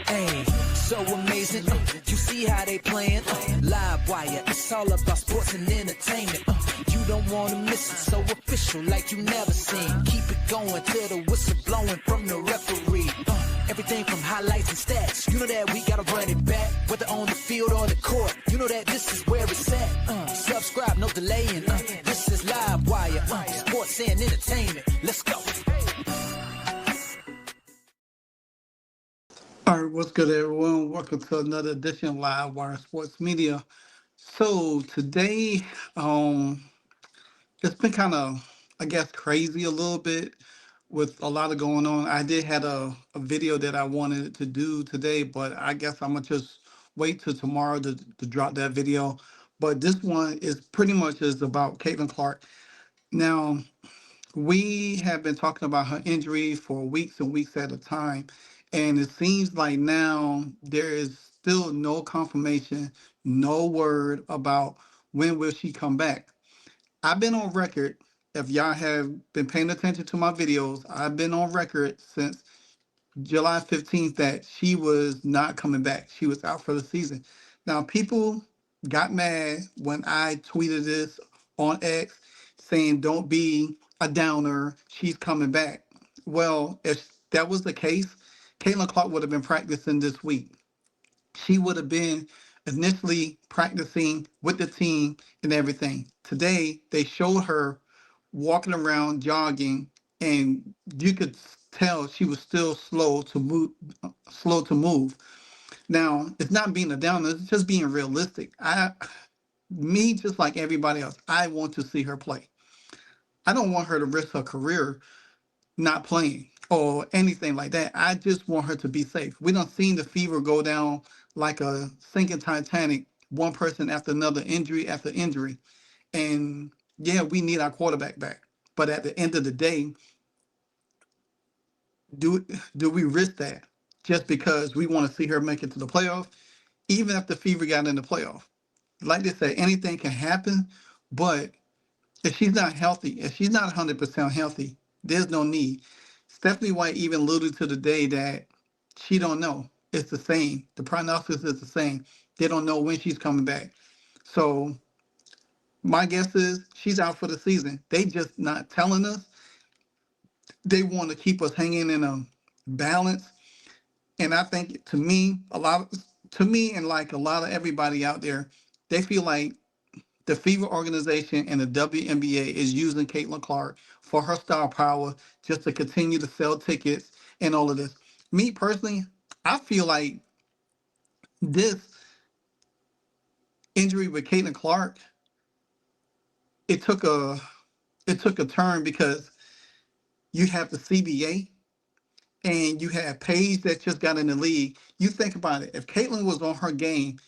Hey, so amazing. You see how they playing? Live wire, it's all about sports and entertainment. You don't want to miss it, so official like you never seen. Keep it going till the whistle blowing from the referee. Everything from highlights and stats. You know that we gotta run it back, whether on the field or the court. You know that this is where it's at. Subscribe, no delaying. This is Live Wire, sports and entertainment. Let's go. All right, what's good, everyone? Welcome to another edition of Live Wire Sports Media. So today, it's been kind of, I guess, crazy a little bit with a lot of going on. I did have a video that I wanted to do today, but I guess I'm gonna just wait till tomorrow to drop that video. But this one is pretty much is about Caitlin Clark. Now, we have been talking about her injury for weeks and weeks at a time, and it seems like now there is still no confirmation, no word about when will she come back. I've been on record, if y'all have been paying attention to my videos, I've been on record since July 15th that she was not coming back. She was out for the season. Now, people got mad when I tweeted this on X saying, don't be a downer, she's coming back. Well, if that was the case, Caitlin Clark would have been practicing this week. She would have been initially practicing with the team and everything. Today, they showed her walking around jogging, and you could tell she was still slow to move. Slow to move. Now, it's not being a downer; it's just being realistic. Me, just like everybody else, I want to see her play. I don't want her to risk her career not playing or anything like that. I just want her to be safe. We don't seen the fever go down like a sinking Titanic, one person after another, injury after injury. And yeah, we need our quarterback back. But at the end of the day, do do we risk that just because we want to see her make it to the playoff? Even if the fever got in the playoff, like they say, anything can happen. But if she's not healthy, if she's not 100% healthy, there's no need. Stephanie White even alluded to the day that she don't know. It's the same. The prognosis is the same. They don't know when she's coming back. So my guess is she's out for the season. They just not telling us. They want to keep us hanging in a balance. And I think to me and like a lot of everybody out there, they feel like the Fever organization and the WNBA is using Caitlin Clark for her star power just to continue to sell tickets and all of this. Me personally, I feel like this injury with Caitlin Clark, it took a turn because you have the CBA and you have Paige that just got in the league. You think about it. If Caitlin was on her game,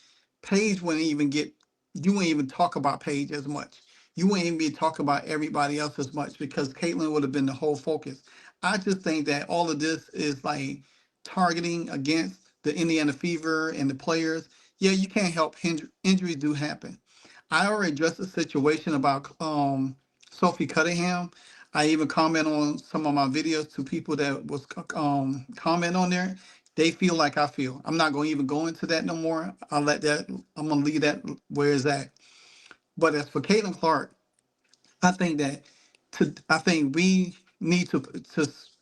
Paige wouldn't even get, you wouldn't even talk about Paige as much. You wouldn't even be talking about everybody else as much because Caitlin would have been the whole focus. I just think that all of this is like targeting against the Indiana Fever and the players. Yeah, you can't help injuries do happen. I already addressed the situation about Sophie Cunningham. I even comment on some of my videos to people that was comment on there. They feel like I feel. I'm not going to even go into that no more. I'm going to leave that where it's at. But as for Caitlin Clark, I think that I think we need to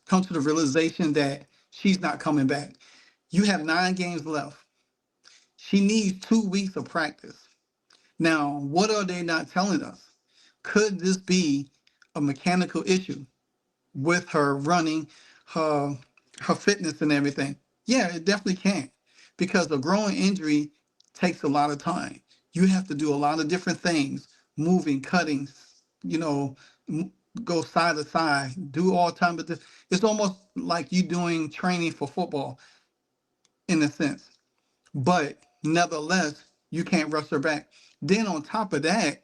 come to the realization that she's not coming back. You have 9 games left. She needs 2 weeks of practice. Now, what are they not telling us? Could this be a mechanical issue with her running, her fitness and everything? Yeah, it definitely can. Because a growing injury takes a lot of time. You have to do a lot of different things, moving, cutting, you know, go side to side, do all time. But it's almost like you doing training for football in a sense. But nevertheless, you can't rush her back. Then on top of that,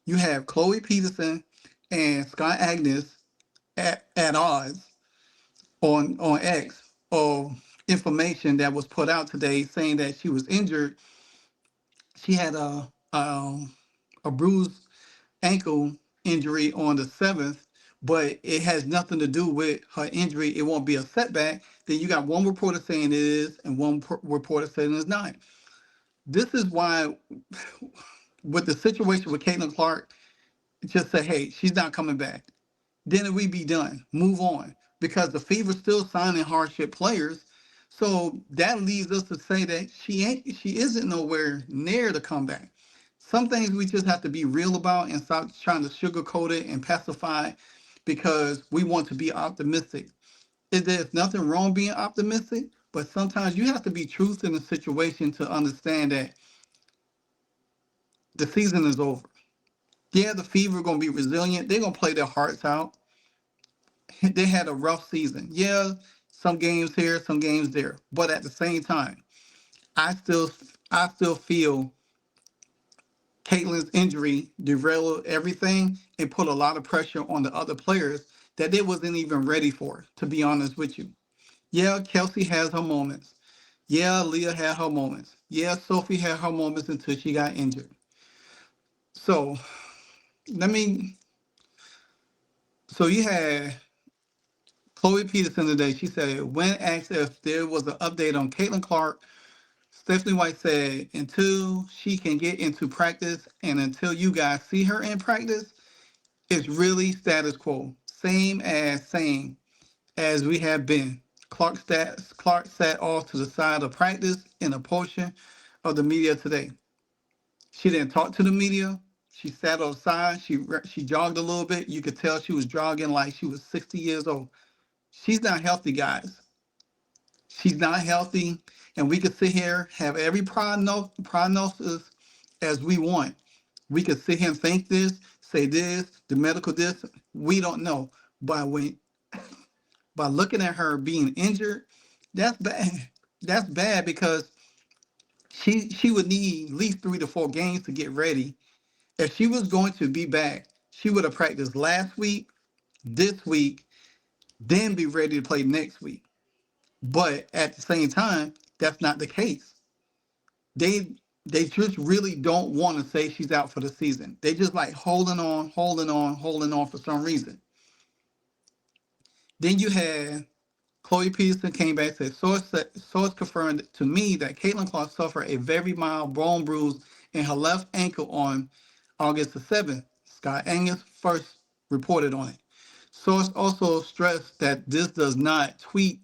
you have Chloe Peterson and Scott Agnes at odds on X of information that was put out today saying that she was injured. She had a bruised ankle injury on the 7th, but it has nothing to do with her injury. It won't be a setback Then you got one reporter saying it is and one reporter saying it's not. This is why, with the situation with Caitlin Clark, just say, hey, she's not coming back. Then we be done. Move on. Because the Fever's still signing hardship players. So that leads us to say that she isn't nowhere near the comeback. Some things we just have to be real about and stop trying to sugarcoat it and pacify because we want to be optimistic. There's nothing wrong being optimistic, but sometimes you have to be truth in the situation to understand that the season is over. Yeah, the Fever are going to be resilient. They're going to play their hearts out. They had a rough season. Yeah, some games here, some games there. But at the same time, I still I still feel Caitlin's injury derailed everything and put a lot of pressure on the other players that they wasn't even ready for, to be honest with you. Yeah, Kelsey has her moments. Yeah, Leah had her moments. Yeah, Sophie had her moments until she got injured. So let me so you had Chloe Peterson today. She said when asked if there was an update on Caitlin Clark, Stephanie White said, until she can get into practice and until you guys see her in practice, it's really status quo. Same as we have been. Clark sat off to the side of practice in a portion of the media today. She didn't talk to the media. She sat on the side. She jogged a little bit. You could tell she was jogging like she was 60 years old. She's not healthy, guys. She's not healthy, and we could sit here, have every prognosis as we want. We could sit here and think this, say this, the medical this. We don't know. But by looking at her being injured, that's bad. That's bad because she would need at least 3 to 4 games to get ready. If she was going to be back, she would have practiced last week, this week, then be ready to play next week. But at the same time, that's not the case. They they just really don't want to say she's out for the season. They just like holding on for some reason. Then you had Chloe Peterson came back and said, source confirmed to me that Caitlin Clark suffered a very mild bone bruise in her left ankle on August the 7th. Scott Angus first reported on it. Source also stressed that this does not tweak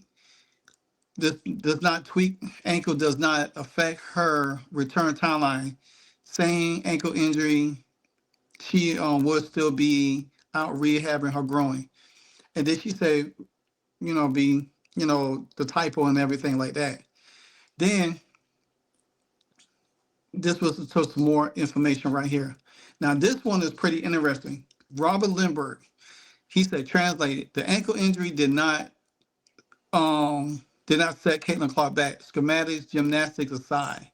ankle does not affect her return timeline. Saying ankle injury, she would still be out rehabbing her groin. And then she said, the typo and everything like that. Then this was just some more information right here. Now this one is pretty interesting. Robert Lindbergh, he said, translated, the ankle injury did not set Caitlin Clark back. Schematics, gymnastics aside.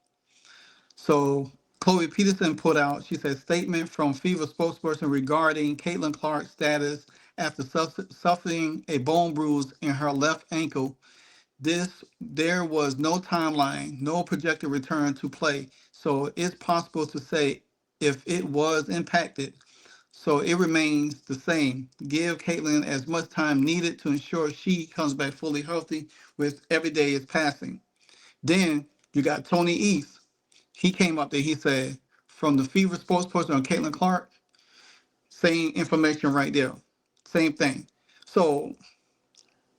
So Chloe Peterson put out, she said, statement from Fever spokesperson regarding Caitlin Clark's status after suffering a bone bruise in her left ankle. There was no timeline, no projected return to play. So it's possible to say if it was impacted. So it remains the same. Give Caitlin as much time needed to ensure she comes back fully healthy with every day is passing. Then you got Tony East. He came up there. He said, from the Fever spokesperson on Caitlin Clark, same information right there. Same thing. So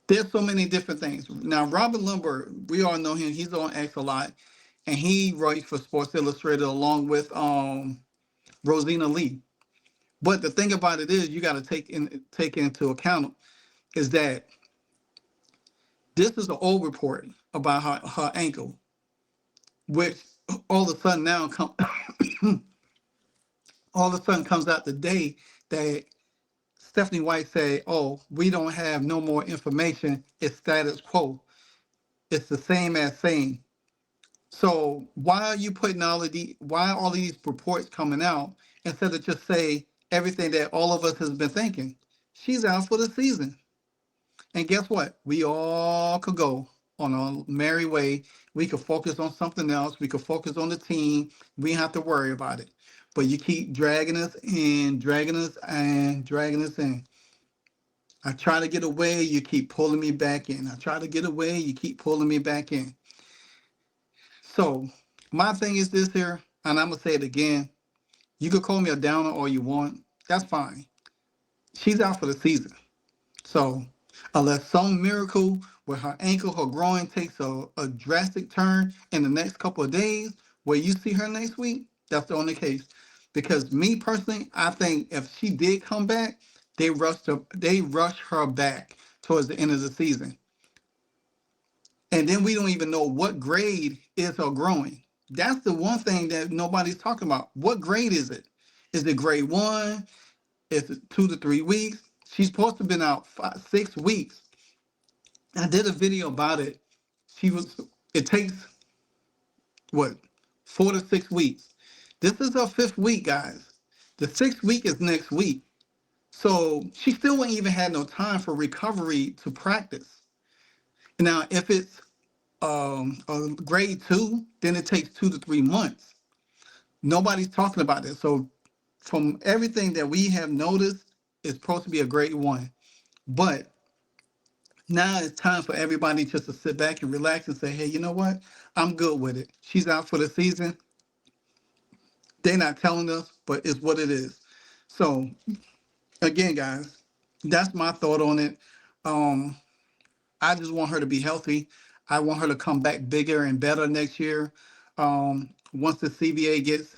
there's so many different things. Now, Robert Lundberg, we all know him. He's on X a lot. And he writes for Sports Illustrated along with Rosina Lee. But the thing about it is, you got to take into account is that this is an old report about her ankle, which all of a sudden now all of a sudden comes out today that Stephanie White said, "Oh, we don't have no more information. It's status quo. It's the same as saying." So why are you putting why are all these reports coming out instead of just say everything that all of us has been thinking? She's out for the season. And guess what? We all could go on a merry way. We could focus on something else. We could focus on the team. We don't have to worry about it. But you keep dragging us in, dragging us and dragging us in. I try to get away, you keep pulling me back in. I try to get away, you keep pulling me back in. So my thing is this here, and I'm gonna say it again. You could call me a downer all you want. That's fine. She's out for the season. So unless some miracle with her ankle, her groin takes a drastic turn in the next couple of days where you see her next week, that's the only case. Because me personally, I think if she did come back, they rush her back towards the end of the season. And then we don't even know what grade is her groin. That's the one thing that nobody's talking about. What grade is it? Is it grade 1? Is it 2 to 3 weeks? She's supposed to have been out 6 weeks. I did a video about it. It takes, what, 4 to 6 weeks. This is her 5th week, guys. The 6th week is next week. So she still ain't even had no time for recovery to practice. Now, if it's grade 2, then it takes 2 to 3 months. Nobody's talking about this. So from everything that we have noticed, it's supposed to be a grade 1. But now it's time for everybody just to sit back and relax and say, hey, you know what? I'm good with it. She's out for the season. They're not telling us, but it's what it is. So again, guys, that's my thought on it. I just want her to be healthy. I want her to come back bigger and better next year. Once the CBA gets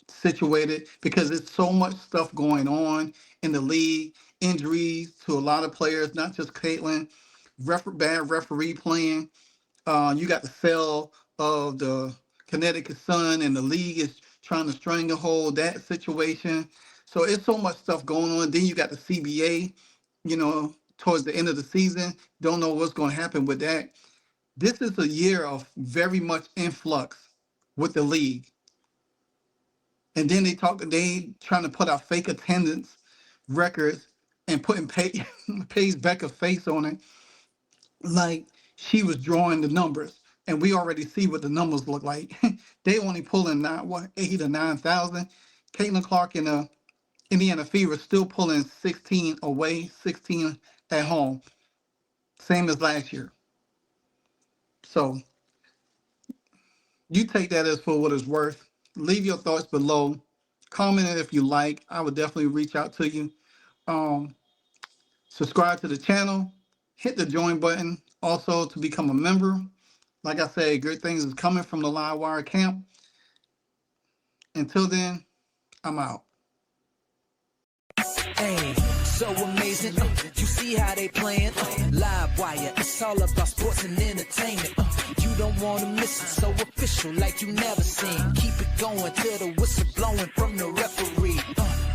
situated, because there's so much stuff going on in the league, injuries to a lot of players, not just Caitlin, bad referee playing. You got the sale of the Connecticut Sun, and the league is trying to stranglehold that situation. So it's so much stuff going on. Then you got the CBA, towards the end of the season. Don't know what's going to happen with that. This is a year of very much influx with the league. And then they trying to put out fake attendance records and putting Paige Becker's face on it, like she was drawing the numbers. And we already see what the numbers look like. They only pulling 8 or 9,000. Caitlin Clark in the Indiana Fever still pulling 16 away, 16 at home, same as last year. So you take that as for what it's worth. Leave your thoughts below. Comment it if you like. I would definitely reach out to you. Subscribe to the channel. Hit the join button also to become a member. Like I said, great things is coming from the Livewire camp. Until then, I'm out. Hey, so amazing. You see how they playing? Livewire, it's all about sports and entertainment. You don't want to miss it, so official like you never seen. Keep it going till the whistle blowing from the referee.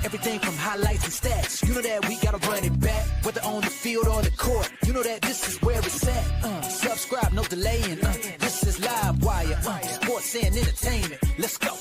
Everything from highlights and stats. You know that we gotta run it back, whether on the field or the court. You know that this is where it's at. Subscribe, no delaying. This is Livewire, sports and entertainment. Let's go.